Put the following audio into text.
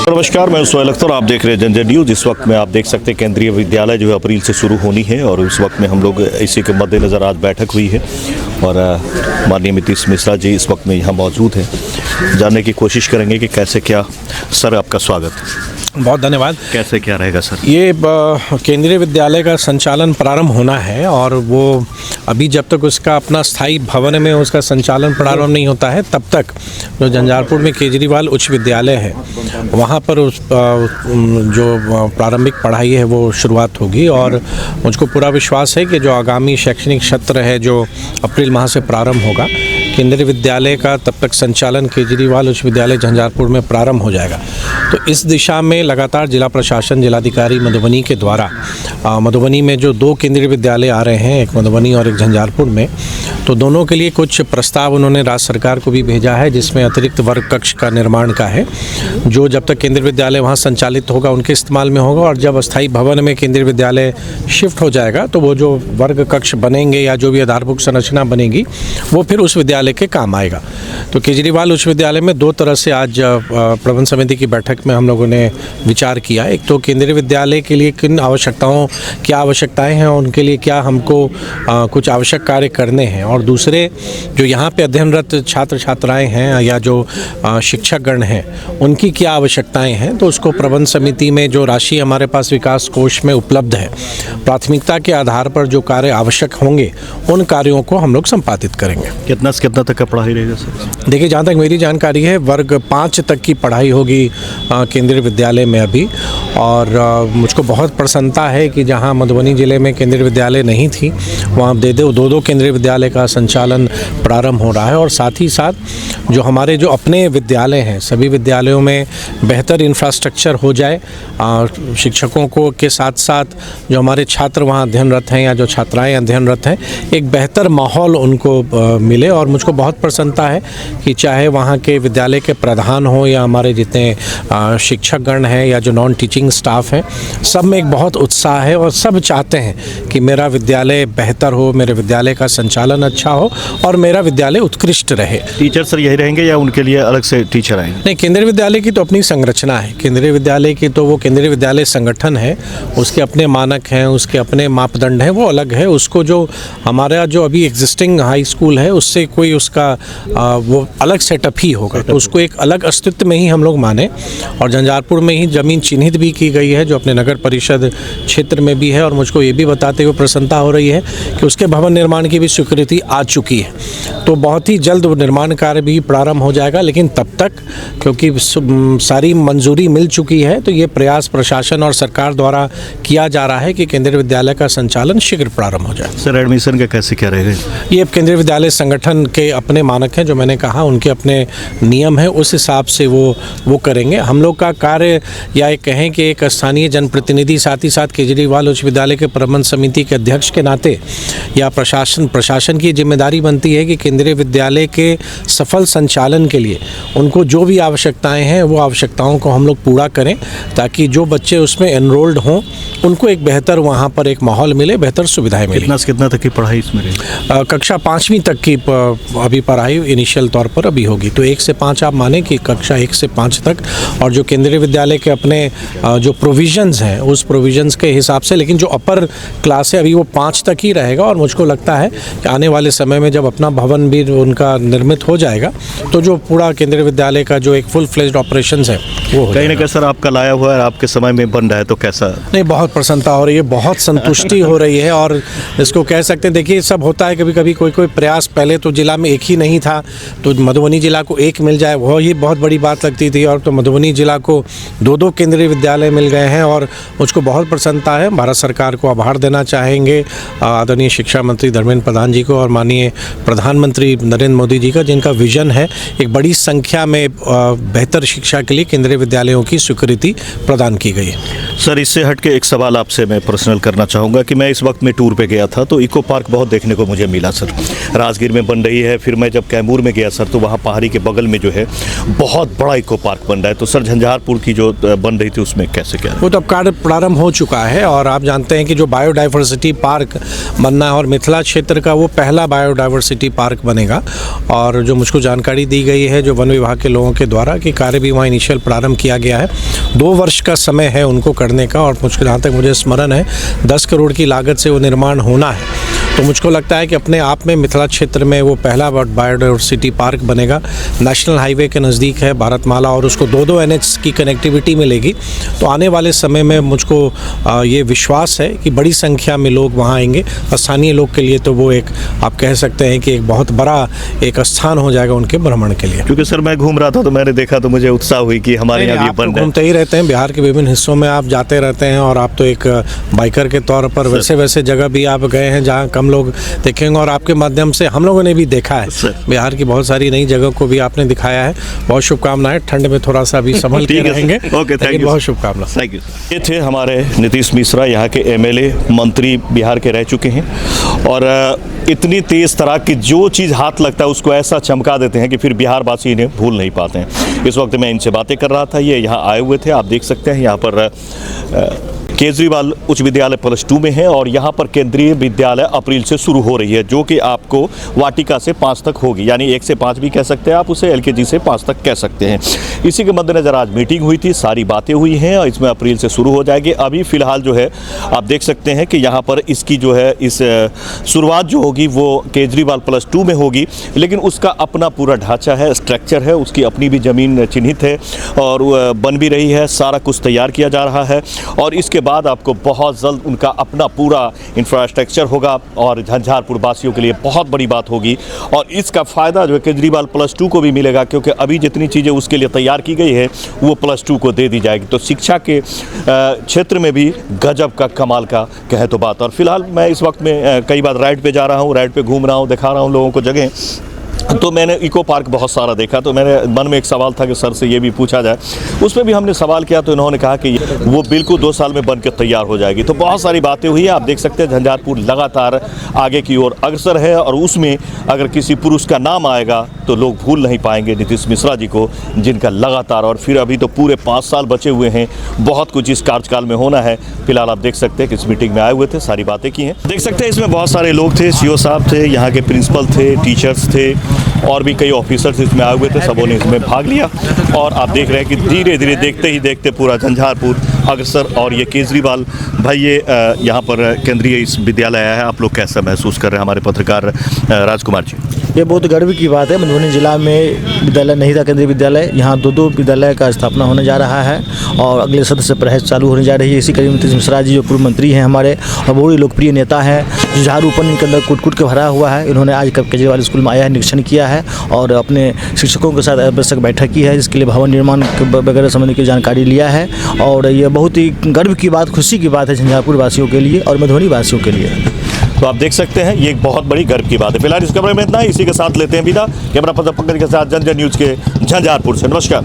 नमस्कार, मैं सुहेल अख्तर, आप देख रहे हैं जनजन न्यूज़। इस वक्त में आप देख सकते हैं केंद्रीय विद्यालय जो है अप्रैल से शुरू होनी है और इस वक्त में हम लोग इसी के मद्देनज़र आज बैठक हुई है और माननीय नीतीश मिश्रा जी इस वक्त में यहाँ मौजूद हैं। जानने की कोशिश करेंगे कि कैसे क्या। सर, आपका स्वागत। बहुत धन्यवाद। कैसे क्या रहेगा सर? ये केंद्रीय विद्यालय का संचालन प्रारंभ होना है और वो अभी जब तक उसका अपना स्थायी भवन में उसका संचालन प्रारंभ नहीं होता है तब तक जो झंझारपुर में केजरीवाल उच्च विद्यालय है वहाँ पर उस जो प्रारंभिक पढ़ाई है वो शुरुआत होगी और मुझको पूरा विश्वास है कि जो आगामी शैक्षणिक सत्र है जो अप्रैल माह से प्रारंभ होगा, केंद्रीय विद्यालय का तब तक संचालन केजरीवाल उच्च विद्यालय झंझारपुर में प्रारंभ हो जाएगा। तो इस दिशा में लगातार जिला प्रशासन, जिलाधिकारी मधुबनी के द्वारा मधुबनी में जो 2 केंद्रीय विद्यालय आ रहे हैं, एक मधुबनी और एक झंझारपुर में, तो दोनों के लिए कुछ प्रस्ताव उन्होंने राज्य सरकार को भी भेजा है जिसमें अतिरिक्त वर्ग कक्ष का निर्माण का है जो जब तक केंद्रीय विद्यालय वहाँ संचालित होगा उनके इस्तेमाल में होगा और जब अस्थायी भवन में केंद्रीय विद्यालय शिफ्ट हो जाएगा तो वो जो वर्ग कक्ष बनेंगे या जो भी आधारभूत संरचना बनेगी वो फिर उस विद्यालय के काम आएगा। तो केजरीवाल उच्च विद्यालय में 2 तरह से आज प्रबंध समिति की बैठक में हम लोगों ने विचार किया। एक तो केंद्रीय विद्यालय के लिए किन क्या आवश्यकताएं हैं और उनके लिए क्या हमको कुछ आवश्यक कार्य करने हैं, और दूसरे जो यहाँ पे अध्ययनरत छात्र छात्राएं हैं या जो शिक्षकगण हैं उनकी क्या आवश्यकताएं हैं। तो उसको प्रबंध समिति में जो राशि हमारे पास विकास कोष में उपलब्ध है, प्राथमिकता के आधार पर जो कार्य आवश्यक होंगे उन कार्यों को हम लोग संपादित करेंगे। कितना से कितना तक का पढ़ाई रहेगा सर? देखिए, जहाँ तक मेरी जानकारी है वर्ग 5 तक की पढ़ाई होगी केंद्रीय विद्यालय में अभी, और मुझको बहुत प्रसन्नता है कि जहाँ मधुबनी ज़िले में केंद्रीय विद्यालय नहीं थी वहाँ 2 केंद्रीय विद्यालय का संचालन प्रारंभ हो रहा है। और साथ ही साथ जो हमारे जो अपने विद्यालय हैं सभी विद्यालयों में बेहतर इंफ्रास्ट्रक्चर हो जाए, शिक्षकों को के साथ साथ जो हमारे छात्र वहाँ अध्ययनरत हैं या जो छात्राएँ अध्ययनरत हैं एक बेहतर माहौल उनको मिले। और मुझको बहुत प्रसन्नता है कि चाहे वहाँ के विद्यालय के प्रधान हो या हमारे जितने शिक्षकगण हैं या जो नॉन टीचिंग स्टाफ हैं, सब में एक बहुत उत्साह है और सब चाहते हैं कि मेरा विद्यालय बेहतर हो, मेरे विद्यालय का संचालन अच्छा हो और मेरा विद्यालय उत्कृष्ट रहे। टीचर सर यही रहेंगे या उनके लिए अलग से टीचर आएंगे? नहीं, केंद्रीय विद्यालय की तो अपनी संरचना है। केंद्रीय विद्यालय की तो वो केंद्रीय विद्यालय संगठन है, उसके अपने मानक हैं, उसके अपने मापदंड हैं, वो अलग है। उसको जो हमारा जो अभी एग्जिस्टिंग हाई स्कूल है उससे कोई उसका वो अलग सेटअप ही होगा, तो उसको एक अलग अस्तित्व में ही हम लोग माने। और झंझारपुर में ही ज़मीन चिन्हित भी की गई है जो अपने नगर परिषद क्षेत्र में भी है, और मुझको ये भी बताते हुए प्रसन्नता हो रही है कि उसके भवन निर्माण की भी स्वीकृति आ चुकी है। तो बहुत ही जल्द वो निर्माण कार्य भी प्रारंभ हो जाएगा, लेकिन तब तक क्योंकि सारी मंजूरी मिल चुकी है तो ये प्रयास प्रशासन और सरकार द्वारा किया जा रहा है कि केंद्रीय विद्यालय का संचालन शीघ्र प्रारंभ हो जाए। सर, एडमिशन का कैसे क्या रहेगा? ये केंद्रीय विद्यालय संगठन के अपने मानक हैं, जो मैंने कहा उनके अपने नियम है, उस हिसाब से वो करेंगे। हम लोग का कार्य या एक कहें कि एक स्थानीय जनप्रतिनिधि साथ ही साथ केजरीवाल उच्च विद्यालय के प्रबंध समिति के अध्यक्ष के नाते या प्रशासन की जिम्मेदारी बनती है कि केंद्रीय विद्यालय के सफल संचालन के लिए उनको जो भी आवश्यकताएं हैं वो आवश्यकताओं को हम लोग पूरा करें ताकि जो बच्चे उसमें एनरोल्ड हों उनको एक बेहतर वहाँ पर एक माहौल मिले, बेहतर सुविधाएं मिले। कितना से कितना तक की पढ़ाई इसमें रहेगी? कक्षा 5वीं तक की अभी पढ़ाई इनिशियल तौर पर अभी होगी, तो 1 से 5 आप माने कि कक्षा 1 से 5 तक। और जो केंद्रीय विद्यालय के अपने जो प्रोविजंस हैं उस प्रोविजंस के हिसाब से, लेकिन जो अपर क्लास है अभी वो 5 तक ही रहेगा। और मुझको लगता है कि आने वाले समय में जब अपना भवन भी उनका निर्मित हो जाएगा तो जो पूरा केंद्रीय विद्यालय का जो एक फुल फ्लेज्ड ऑपरेशंस है वो कहीं ना कहीं सर आपका लाया हुआ है, आपके समय में बन रहा है, तो कैसा? नहीं, बहुत प्रसन्नता हो रही है, बहुत संतुष्टि हो रही है। और इसको कह सकते हैं, देखिए सब होता है कभी कभी कोई प्रयास, पहले तो जिला में एक ही नहीं था तो मधुबनी जिला को एक मिल जाए वो ही बहुत बड़ी बात लगती थी, और तो मधुबनी जिला को 2 केंद्रीय विद्यालय मिल गए हैं। और मुझको बहुत प्रसन्नता है। भारत सरकार को आभार देना चाहेंगे आदरणीय शिक्षा मंत्री धर्मेंद्र प्रधान जी को और माननीय प्रधानमंत्री नरेंद्र मोदी जी का, जिनका विजन है एक बड़ी संख्या में बेहतर शिक्षा के लिए केंद्रीय विद्यालयों की स्वीकृति प्रदान की गई है। सर, इससे हट के एक सवाल आपसे मैं पर्सनल करना चाहूँगा कि मैं इस वक्त में टूर पे गया था तो इको पार्क बहुत देखने को मुझे मिला सर। राजगीर में बन रही है, फिर मैं जब कैमूर में गया सर तो वहाँ पहाड़ी के बगल में जो है बहुत बड़ा इको पार्क बन रहा है। तो सर, झंझारपुर की जो बन रही थी उसमें कैसे क्या? वो तो अब कार्य प्रारंभ हो चुका है और आप जानते हैं कि जो बायोडाइवर्सिटी पार्क बनना है और मिथिला क्षेत्र का वो पहला बायोडाइवर्सिटी पार्क बनेगा। और जो मुझको जानकारी दी गई है जो वन विभाग के लोगों के द्वारा कि कार्य भी वहाँ इनिशियल ऑफिशियल प्रारंभ किया गया है। 2 वर्ष का समय है उनको करने का, और मुझको जहाँ तक मुझे स्मरण है 10 करोड़ की लागत से वो निर्माण होना है। तो मुझको लगता है कि अपने आप में मिथिला क्षेत्र में वो पहला बायोडाइवर्सिटी पार्क बनेगा। नेशनल हाईवे के नज़दीक है भारतमाला, और उसको 2 NH की कनेक्टिविटी मिलेगी। तो आने वाले समय में मुझको ये विश्वास है कि बड़ी संख्या में लोग वहाँ आएंगे। स्थानीय लोग के लिए तो वो एक आप कह सकते हैं कि एक बहुत बड़ा एक स्थान हो जाएगा उनके भ्रमण के लिए। क्योंकि सर मैं घूम रहा था तो मैंने देखा तो मुझे उत्साह हुई कि हमारे यहाँ भी बन घूमते ही रहते हैं, बिहार के विभिन्न हिस्सों में आप जाते रहते हैं, और आप तो एक बाइकर के तौर पर वैसे जगह भी आप गए हैं जहाँ कम लोग देखेंगे, और आपके माध्यम से हम लोगों ने भी देखा है बिहार की बहुत सारी नई जगह को भी आपने दिखाया है। बहुत शुभकामनाएं, ठंड में थोड़ा सा भी संभल के रहेंगे। ओके, थैंक यू, बहुत शुभकामनाएं। Thank you. ये थे हमारे नीतीश मिश्रा, यहाँ के MLA मंत्री बिहार के रह चुके हैं, और इतनी तेज तरह की जो चीज़ हाथ लगता है उसको ऐसा चमका देते हैं कि फिर बिहार वासी इन्हें भूल नहीं पाते हैं। इस वक्त मैं इनसे बातें कर रहा था, ये यहाँ आए हुए थे। आप देख सकते हैं यहाँ पर केजरीवाल उच्च विद्यालय +2 में है, और यहाँ पर केंद्रीय विद्यालय अप्रैल से शुरू हो रही है, जो कि आपको वाटिका से 5 तक होगी, यानी 1 से 5 भी कह सकते हैं आप उसे, LKG से 5 तक कह सकते हैं। इसी के मद्देनज़र आज मीटिंग हुई थी, सारी बातें हुई हैं, और इसमें अप्रैल से शुरू हो जाएगी। अभी फ़िलहाल जो है आप देख सकते हैं कि यहाँ पर इसकी जो है इस शुरुआत जो होगी वो केजरीवाल +2 में होगी, लेकिन उसका अपना पूरा ढांचा है, स्ट्रक्चर है, उसकी अपनी भी ज़मीन चिन्हित है और बन भी रही है, सारा कुछ तैयार किया जा रहा है, और इसके बाद आपको बहुत जल्द उनका अपना पूरा इंफ्रास्ट्रक्चर होगा, और झंझारपुर वासियों के लिए बहुत बड़ी बात होगी। और इसका फ़ायदा जो है केजरीवाल +2 को भी मिलेगा, क्योंकि अभी जितनी चीज़ें उसके लिए तैयार की गई है वो +2 को दे दी जाएगी। तो शिक्षा के क्षेत्र में भी गजब का कमाल का कहे तो बात। और फिलहाल मैं इस वक्त में कई बार राइड पे जा रहा हूँ, राइड पे घूम रहा हूँ, दिखा रहा हूँ लोगों को जगह। तो मैंने इको पार्क बहुत सारा देखा, तो मेरे मन में एक सवाल था कि सर से ये भी पूछा जाए। उसमें भी हमने सवाल किया तो इन्होंने कहा कि वो बिल्कुल 2 साल में बन के तैयार हो जाएगी। तो बहुत सारी बातें हुई है। आप देख सकते हैं झंझारपुर लगातार आगे की ओर अग्रसर है, और उसमें अगर किसी पुरुष का नाम आएगा तो लोग भूल नहीं पाएंगे नीतीश मिश्रा जी को, जिनका लगातार, और फिर अभी तो पूरे 5 साल बचे हुए हैं, बहुत कुछ इस कार्यकाल में होना है। फिलहाल आप देख सकते हैं कि इस मीटिंग में आए हुए थे, सारी बातें की हैं। देख सकते हैं इसमें बहुत सारे लोग थे, CO साहब थे, यहाँ के प्रिंसिपल थे, टीचर्स थे, और भी कई ऑफिसर्स इसमें आए हुए थे, सबों ने इसमें भाग लिया। और आप देख रहे हैं कि धीरे धीरे देखते ही देखते पूरा झंझारपुर अग्रसर। और ये केजरीवाल भाई ये यहाँ पर केंद्रीय इस विद्यालय आया है, आप लोग कैसा महसूस कर रहे हैं हमारे पत्रकार राजकुमार जी? ये बहुत गर्व की बात है। मधुबनी जिला में विद्यालय नहीं था, केंद्रीय विद्यालय, यहाँ 2 विद्यालय का स्थापना होने जा रहा है, और अगले सत्र से पढ़ाई चालू होने जा रही है। इसी कड़ी में नीतीश मिश्रा जी जो पूर्व मंत्री हैं हमारे, और बहुत ही लोकप्रिय नेता है, जुझारू उपन के अंदर कूट के भरा हुआ है। इन्होंने आज केजरीवाल स्कूल में आया है, निरीक्षण किया है, और अपने शिक्षकों के साथ आवश्यक बैठक की है, जिसके लिए भवन निर्माण वगैरह संबंधी की जानकारी लिया है। और ये बहुत ही गर्व की बात, खुशी की बात है झंझारपुर वासियों के लिए और मधुबनी वासियों के लिए। तो आप देख सकते हैं ये एक बहुत बड़ी गर्व की बात है। फिलहाल इस खबर में इतना ही, इसी के साथ लेते हैं विदा। कैमरा पर्सन पंकज के साथ जन न्यूज़ के झंझारपुर से। नमस्कार।